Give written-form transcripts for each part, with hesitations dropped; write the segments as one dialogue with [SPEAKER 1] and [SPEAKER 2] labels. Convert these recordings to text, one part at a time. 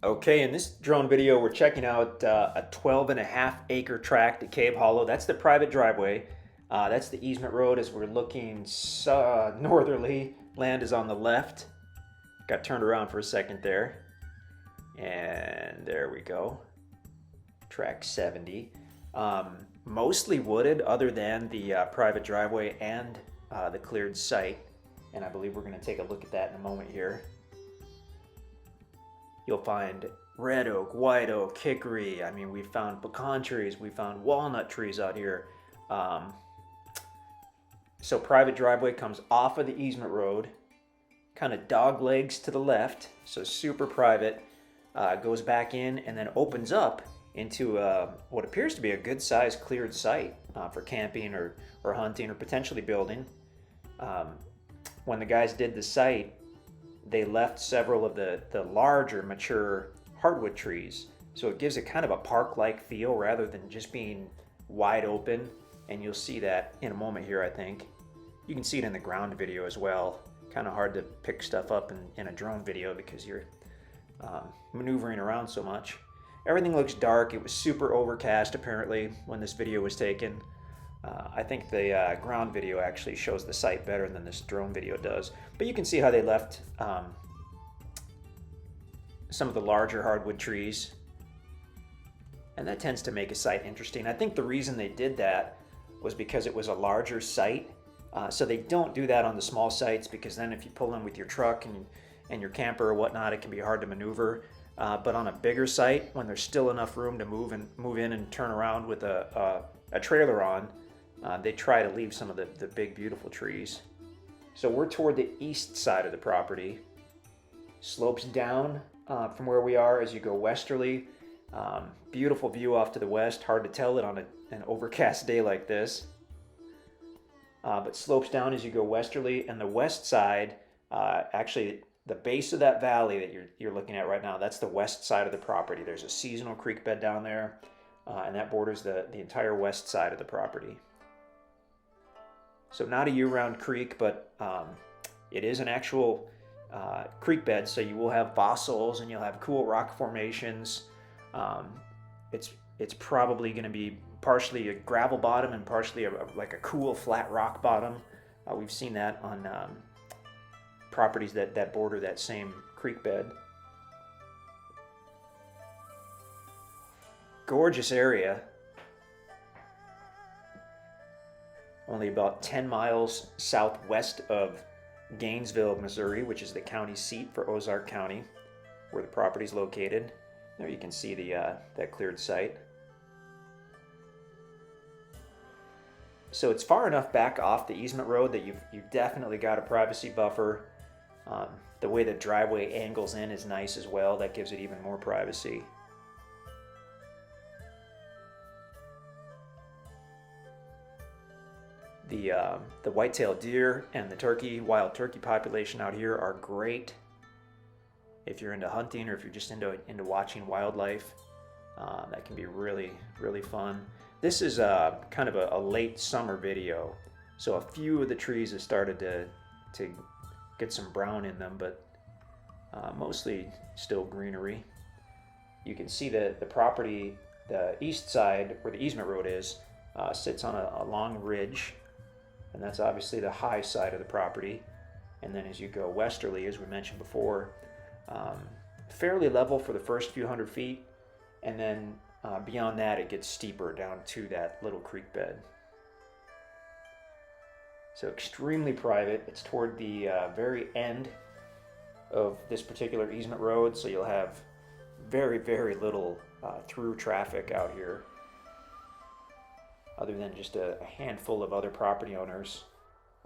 [SPEAKER 1] Okay, in this drone video, we're checking out a 12.5 acre tract at Cave Hollow. That's the private driveway. That's the easement road as we're looking northerly. Land is on the left. Got turned around for a second there. And there we go. Track 70. Mostly wooded other than the private driveway and the cleared site. And I believe we're going to take a look at that in a moment here. You'll find red oak, white oak, hickory. I mean, we found pecan trees, we found walnut trees out here. Um, so private driveway comes off of the easement road, kind of dog legs to the left, so super private. Goes back in and then opens up into what appears to be a good sized cleared site for camping or hunting or potentially building. Um, when the guys did the site, they left several of the larger mature hardwood trees. So it gives it kind of a park-like feel rather than just being wide open. And you'll see that in a moment here, I think. You can see it in the ground video as well. Kind of hard to pick stuff up in a drone video because you're maneuvering around so much. Everything looks dark. It was super overcast apparently when this video was taken. I think the ground video actually shows the site better than this drone video does. But you can see how they left some of the larger hardwood trees. And that tends to make a site interesting. I think the reason they did that was because it was a larger site. So they don't do that on the small sites because then if you pull in with your truck and your camper or whatnot, it can be hard to maneuver. But on a bigger site, when there's still enough room to move in and turn around with a trailer on, they try to leave some of the big, beautiful trees. So we're toward the east side of the property. Slopes down from where we are as you go westerly. Beautiful view off to the west. Hard to tell it on an overcast day like this. But slopes down as you go westerly. And the west side, actually the base of that valley that you're looking at right now, that's the west side of the property. There's a seasonal creek bed down there, and that borders the entire west side of the property. So not a year-round creek, but it is an actual creek bed, so you will have fossils and you'll have cool rock formations. It's probably going to be partially a gravel bottom and partially like a cool flat rock bottom. We've seen that on properties that border that same creek bed. Gorgeous area. Only about 10 miles southwest of Gainesville, Missouri, which is the county seat for Ozark County, where the property is located. There you can see that cleared site. So it's far enough back off the easement road that you've definitely got a privacy buffer. The way the driveway angles in is nice as well. That gives it even more privacy. The white-tailed deer and the wild turkey population out here are great if you're into hunting or if you're just into watching wildlife. That can be really, really fun. This is kind of a late summer video, so a few of the trees have started to get some brown in them, but mostly still greenery. You can see the property, the east side where the easement road is, sits on a long ridge, and that's obviously the high side of the property. And then as you go westerly, as we mentioned before, fairly level for the first few hundred feet, and then beyond that it gets steeper down to that little creek bed. So extremely private. It's toward the very end of this particular easement road, so you'll have very, very little through traffic out here, other than just a handful of other property owners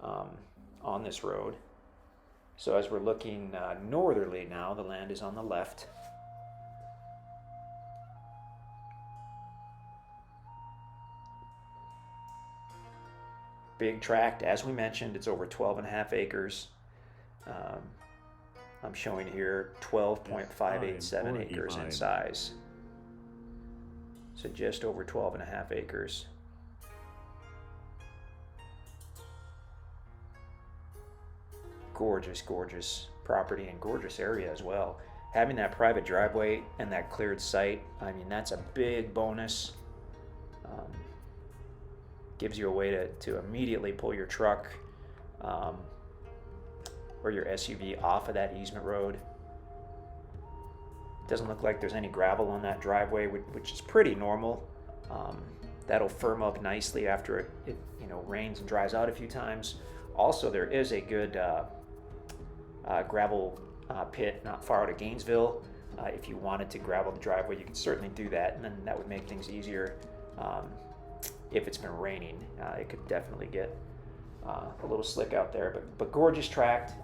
[SPEAKER 1] on this road. So as we're looking northerly now, the land is on the left. Big tract, as we mentioned, it's over 12.5 acres. I'm showing here 12.587 acres in size. So just over 12.5 acres. Gorgeous, gorgeous property and gorgeous area as well. having that private driveway and that cleared site, I mean, that's a big bonus. Gives you a way to immediately pull your truck or your SUV off of that easement road. Doesn't look like there's any gravel on that driveway, which is pretty normal. That'll firm up nicely after it rains and dries out a few times. Also, there is a good gravel pit not far out of Gainesville. If you wanted to gravel the driveway, you could certainly do that, and then that would make things easier. If it's been raining, it could definitely get a little slick out there. But gorgeous tract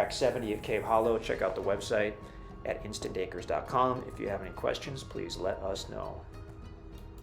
[SPEAKER 1] 70 at Cave Hollow. Check out the website at InstantAcres.com. If you have any questions, please let us know.